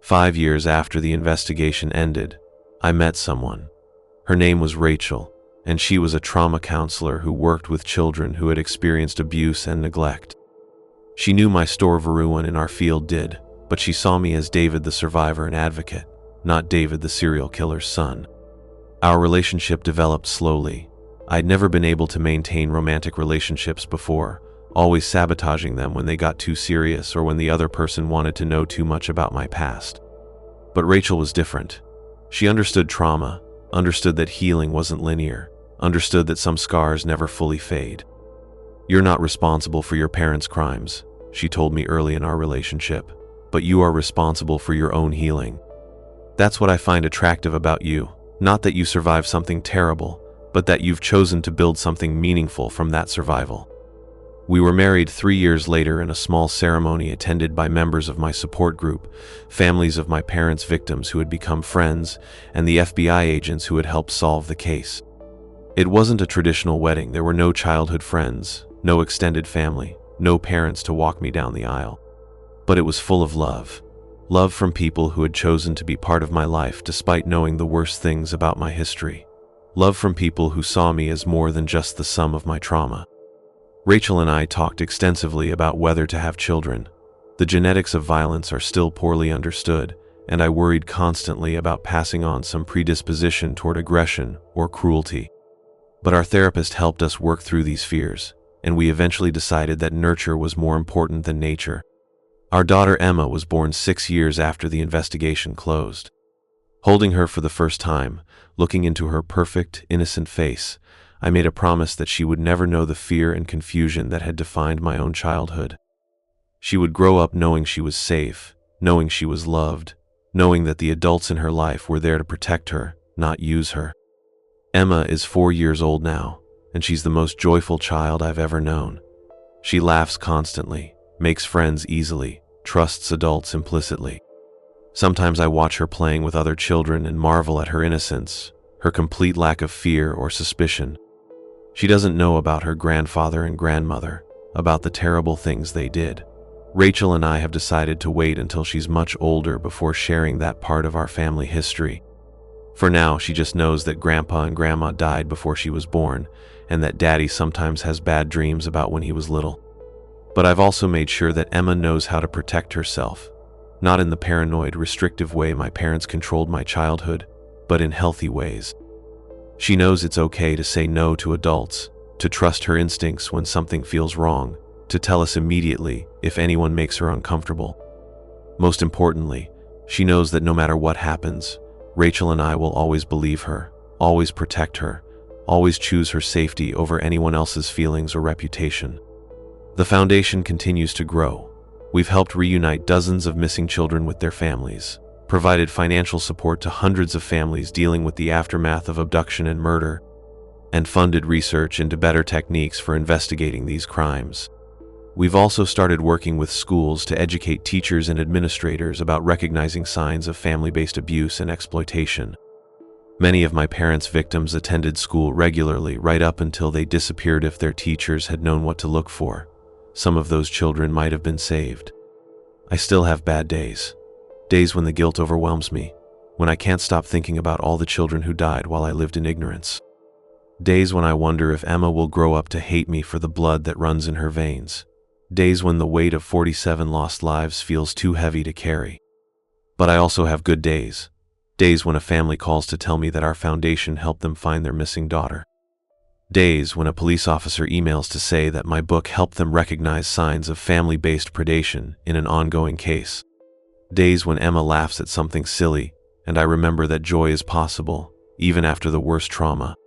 5 years after the investigation ended, I met someone. Her name was Rachel, and she was a trauma counselor who worked with children who had experienced abuse and neglect. She knew my story, everyone in our field did, but she saw me as David the survivor and advocate, not David the serial killer's son. Our relationship developed slowly. I'd never been able to maintain romantic relationships before, always sabotaging them when they got too serious or when the other person wanted to know too much about my past. But Rachel was different. She understood trauma, understood that healing wasn't linear, understood that some scars never fully fade. "You're not responsible for your parents' crimes," she told me early in our relationship, "but you are responsible for your own healing. That's what I find attractive about you, not that you survived something terrible, but that you've chosen to build something meaningful from that survival." We were married 3 years later in a small ceremony attended by members of my support group, families of my parents' victims who had become friends, and the FBI agents who had helped solve the case. It wasn't a traditional wedding. There were no childhood friends, no extended family, no parents to walk me down the aisle. But it was full of love. Love from people who had chosen to be part of my life despite knowing the worst things about my history. Love from people who saw me as more than just the sum of my trauma. Rachel and I talked extensively about whether to have children. The genetics of violence are still poorly understood, and I worried constantly about passing on some predisposition toward aggression or cruelty. But our therapist helped us work through these fears, and we eventually decided that nurture was more important than nature. Our daughter Emma was born 6 years after the investigation closed. Holding her for the first time, looking into her perfect, innocent face, I made a promise that she would never know the fear and confusion that had defined my own childhood. She would grow up knowing she was safe, knowing she was loved, knowing that the adults in her life were there to protect her, not use her. Emma is 4 years old now, and she's the most joyful child I've ever known. She laughs constantly, makes friends easily, trusts adults implicitly. Sometimes I watch her playing with other children and marvel at her innocence, her complete lack of fear or suspicion. She doesn't know about her grandfather and grandmother, about the terrible things they did. Rachel and I have decided to wait until she's much older before sharing that part of our family history. For now, she just knows that Grandpa and Grandma died before she was born, and that Daddy sometimes has bad dreams about when he was little. But I've also made sure that Emma knows how to protect herself, not in the paranoid, restrictive way my parents controlled my childhood, but in healthy ways. She knows it's okay to say no to adults, to trust her instincts when something feels wrong, to tell us immediately if anyone makes her uncomfortable. Most importantly, she knows that no matter what happens, Rachel and I will always believe her, always protect her, always choose her safety over anyone else's feelings or reputation. The foundation continues to grow. We've helped reunite dozens of missing children with their families, provided financial support to hundreds of families dealing with the aftermath of abduction and murder, and funded research into better techniques for investigating these crimes. We've also started working with schools to educate teachers and administrators about recognizing signs of family-based abuse and exploitation. Many of my parents' victims attended school regularly right up until they disappeared. If their teachers had known what to look for, some of those children might have been saved. I still have bad days. Days when the guilt overwhelms me, when I can't stop thinking about all the children who died while I lived in ignorance. Days when I wonder if Emma will grow up to hate me for the blood that runs in her veins. Days when the weight of 47 lost lives feels too heavy to carry. But I also have good days. Days when a family calls to tell me that our foundation helped them find their missing daughter. Days when a police officer emails to say that my book helped them recognize signs of family-based predation in an ongoing case. Days when Emma laughs at something silly, and I remember that joy is possible, even after the worst trauma.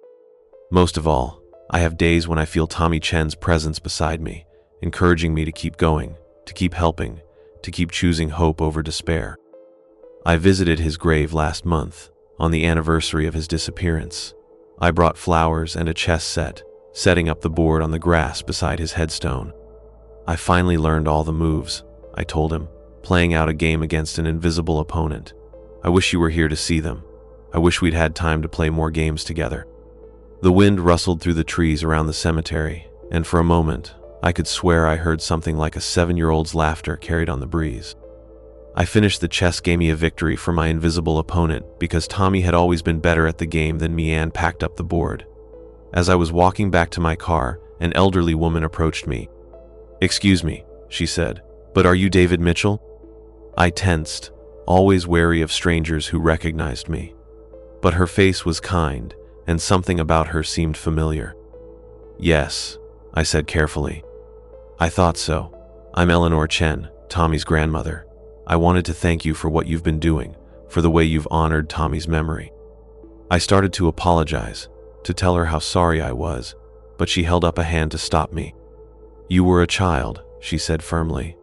Most of all, I have days when I feel Tommy Chen's presence beside me, encouraging me to keep going, to keep helping, to keep choosing hope over despair. I visited his grave last month, on the anniversary of his disappearance. I brought flowers and a chess set, setting up the board on the grass beside his headstone. I finally learned all the moves, I told him, playing out a game against an invisible opponent. I wish you were here to see them. I wish we'd had time to play more games together. The wind rustled through the trees around the cemetery, and for a moment, I could swear I heard something like a 7-year-old's laughter carried on the breeze. I finished the chess game, a victory for my invisible opponent, because Tommy had always been better at the game than me, and packed up the board. As I was walking back to my car, an elderly woman approached me. "Excuse me," she said, "but are you David Mitchell?" I tensed, always wary of strangers who recognized me. But her face was kind, and something about her seemed familiar. "Yes," I said carefully. "I thought so. I'm Eleanor Chen, Tommy's grandmother. I wanted to thank you for what you've been doing, for the way you've honored Tommy's memory." I started to apologize, to tell her how sorry I was, but she held up a hand to stop me. "You were a child," she said firmly.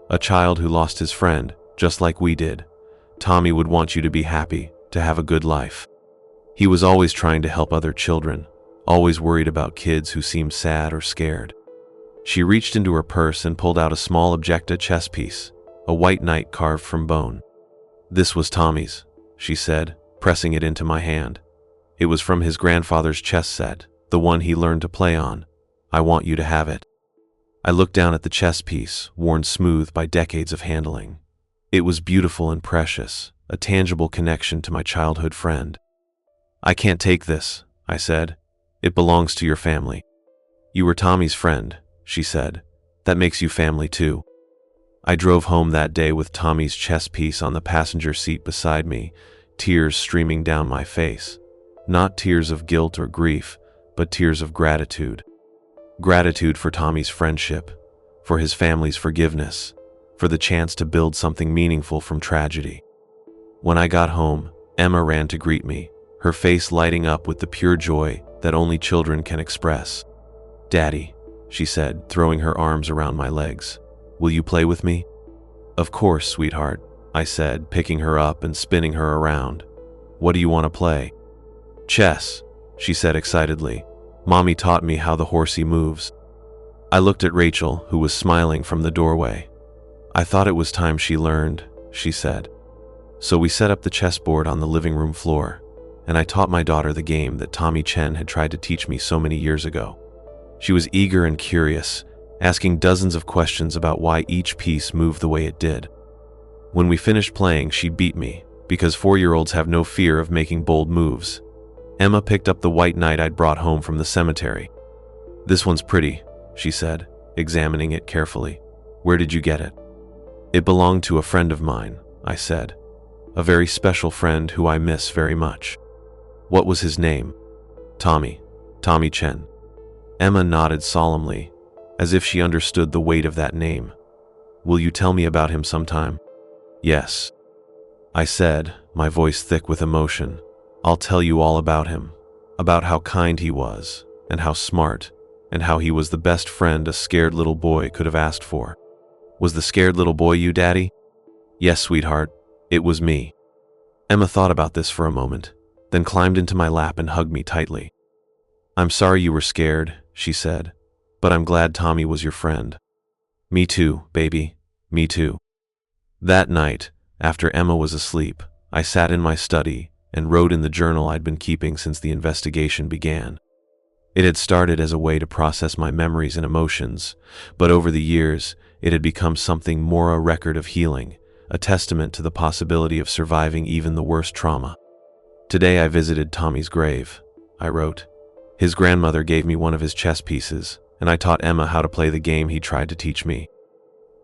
"A child who lost his friend, just like we did. Tommy would want you to be happy, to have a good life. He was always trying to help other children, always worried about kids who seemed sad or scared." She reached into her purse and pulled out a small objecta chess piece, a white knight carved from bone. "This was Tommy's," she said, pressing it into my hand. "It was from his grandfather's chess set, the one he learned to play on. I want you to have it." I looked down at the chess piece, worn smooth by decades of handling. It was beautiful and precious, a tangible connection to my childhood friend. "I can't take this," I said. "It belongs to your family." "You were Tommy's friend," she said. "That makes you family too." I drove home that day with Tommy's chess piece on the passenger seat beside me, tears streaming down my face. Not tears of guilt or grief, but tears of gratitude. Gratitude for Tommy's friendship, for his family's forgiveness, for the chance to build something meaningful from tragedy. When I got home, Emma ran to greet me, her face lighting up with the pure joy that only children can express. "Daddy," she said, throwing her arms around my legs. "Will you play with me?" "Of course, sweetheart," I said, picking her up and spinning her around. "What do you want to play?" "Chess," she said excitedly. "Mommy taught me how the horsey moves." I looked at Rachel, who was smiling from the doorway. "I thought it was time she learned," she said. So we set up the chessboard on the living room floor, and I taught my daughter the game that Tommy Chen had tried to teach me so many years ago. She was eager and curious, asking dozens of questions about why each piece moved the way it did. When we finished playing, she beat me, because 4-year-olds have no fear of making bold moves. Emma picked up the white knight I'd brought home from the cemetery. "This one's pretty," she said, examining it carefully. "Where did you get it?" "It belonged to a friend of mine," I said. "A very special friend who I miss very much." "What was his name?" "Tommy Chen." Emma nodded solemnly, as if she understood the weight of that name. "Will you tell me about him sometime?" "Yes," I said, my voice thick with emotion. "I'll tell you all about him, about how kind he was, and how smart, and how he was the best friend a scared little boy could have asked for. Was the scared little boy you, Daddy? Yes, sweetheart, it was me. Emma thought about this for a moment, then climbed into my lap and hugged me tightly. I'm sorry you were scared, she said, but I'm glad Tommy was your friend. Me too, baby, me too. That night, after Emma was asleep, I sat in my study and wrote in the journal I'd been keeping since the investigation began. It had started as a way to process my memories and emotions, but over the years, it had become something more, a record of healing, a testament to the possibility of surviving even the worst trauma. Today I visited Tommy's grave, I wrote. His grandmother gave me one of his chess pieces, and I taught Emma how to play the game he tried to teach me.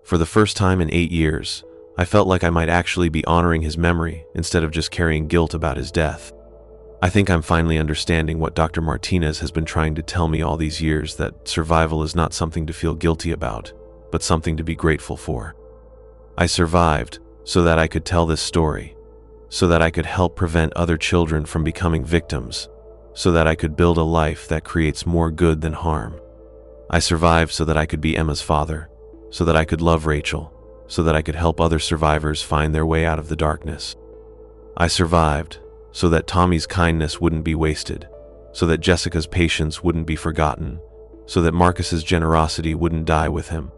For the first time in 8 years, I felt like I might actually be honoring his memory instead of just carrying guilt about his death. I think I'm finally understanding what Dr. Martinez has been trying to tell me all these years, that survival is not something to feel guilty about, but something to be grateful for. I survived so that I could tell this story, so that I could help prevent other children from becoming victims, so that I could build a life that creates more good than harm. I survived so that I could be Emma's father, so that I could love Rachel, so that I could help other survivors find their way out of the darkness. I survived so that Tommy's kindness wouldn't be wasted, so that Jessica's patience wouldn't be forgotten, so that Marcus's generosity wouldn't die with him.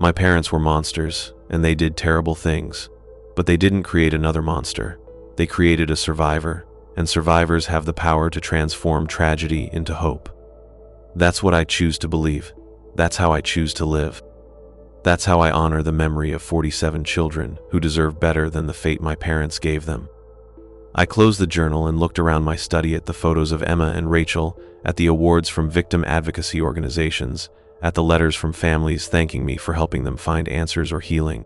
My parents were monsters, and they did terrible things, but they didn't create another monster. They created a survivor, and survivors have the power to transform tragedy into hope. That's what I choose to believe. That's how I choose to live. That's how I honor the memory of 47 children who deserve better than the fate my parents gave them. I closed the journal and looked around my study at the photos of Emma and Rachel, at the awards from victim advocacy organizations, at the letters from families thanking me for helping them find answers or healing.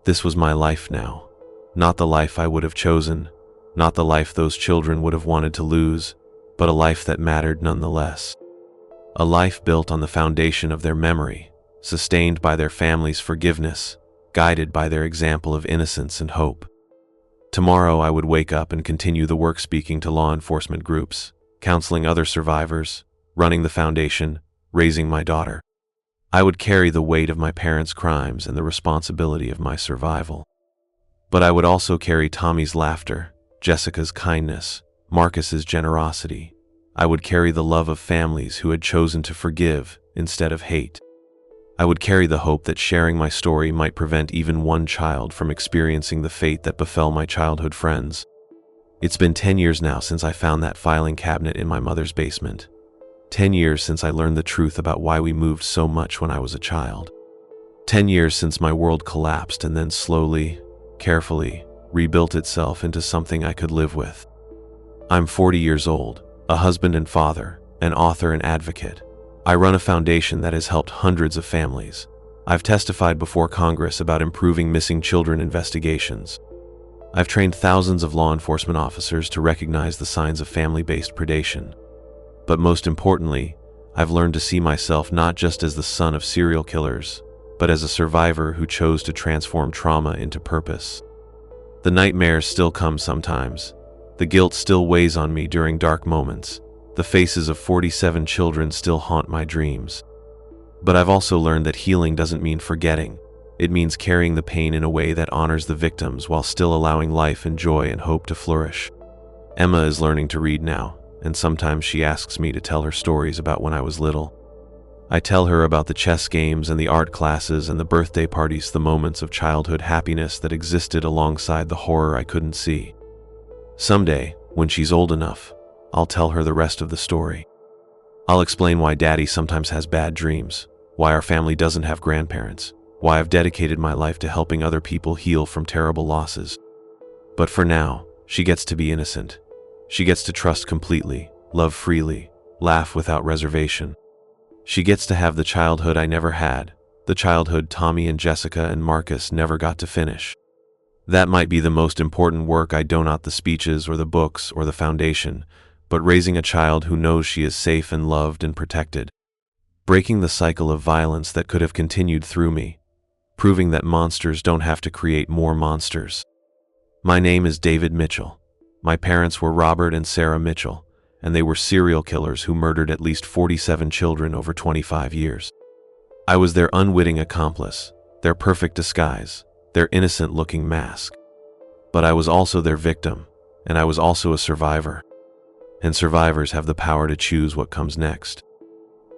This was my life now. Not the life I would have chosen, not the life those children would have wanted to lose, but a life that mattered nonetheless. A life built on the foundation of their memory, sustained by their family's forgiveness, guided by their example of innocence and hope. Tomorrow I would wake up and continue the work, speaking to law enforcement groups, counseling other survivors, running the foundation, raising my daughter. I would carry the weight of my parents' crimes and the responsibility of my survival. But I would also carry Tommy's laughter, Jessica's kindness, Marcus's generosity. I would carry the love of families who had chosen to forgive instead of hate. I would carry the hope that sharing my story might prevent even one child from experiencing the fate that befell my childhood friends. It's been 10 years now since I found that filing cabinet in my mother's basement. 10 years since I learned the truth about why we moved so much when I was a child. 10 years since my world collapsed and then slowly, carefully, rebuilt itself into something I could live with. I'm 40 years old, a husband and father, an author and advocate. I run a foundation that has helped hundreds of families. I've testified before Congress about improving missing children investigations. I've trained thousands of law enforcement officers to recognize the signs of family-based predation. But most importantly, I've learned to see myself not just as the son of serial killers, but as a survivor who chose to transform trauma into purpose. The nightmares still come sometimes. The guilt still weighs on me during dark moments. The faces of 47 children still haunt my dreams. But I've also learned that healing doesn't mean forgetting. It means carrying the pain in a way that honors the victims while still allowing life and joy and hope to flourish. Emma is learning to read now, and sometimes she asks me to tell her stories about when I was little. I tell her about the chess games and the art classes and the birthday parties, the moments of childhood happiness that existed alongside the horror I couldn't see. Someday, when she's old enough, I'll tell her the rest of the story. I'll explain why Daddy sometimes has bad dreams, why our family doesn't have grandparents, why I've dedicated my life to helping other people heal from terrible losses. But for now, she gets to be innocent. She gets to trust completely, love freely, laugh without reservation. She gets to have the childhood I never had, the childhood Tommy and Jessica and Marcus never got to finish. That might be the most important work I do, not the speeches or the books or the foundation, but raising a child who knows she is safe and loved and protected. Breaking the cycle of violence that could have continued through me. Proving that monsters don't have to create more monsters. My name is David Mitchell. My parents were Robert and Sarah Mitchell, and they were serial killers who murdered at least 47 children over 25 years. I was their unwitting accomplice, their perfect disguise, their innocent-looking mask. But I was also their victim, and I was also a survivor. And survivors have the power to choose what comes next.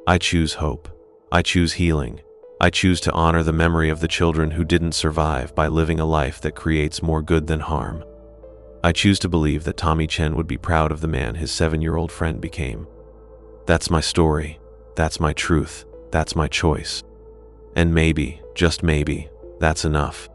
I choose hope. I choose healing. I choose to honor the memory of the children who didn't survive by living a life that creates more good than harm. I choose to believe that Tommy Chen would be proud of the man his 7-year-old friend became. That's my story. That's my truth. That's my choice. And maybe, just maybe, that's enough.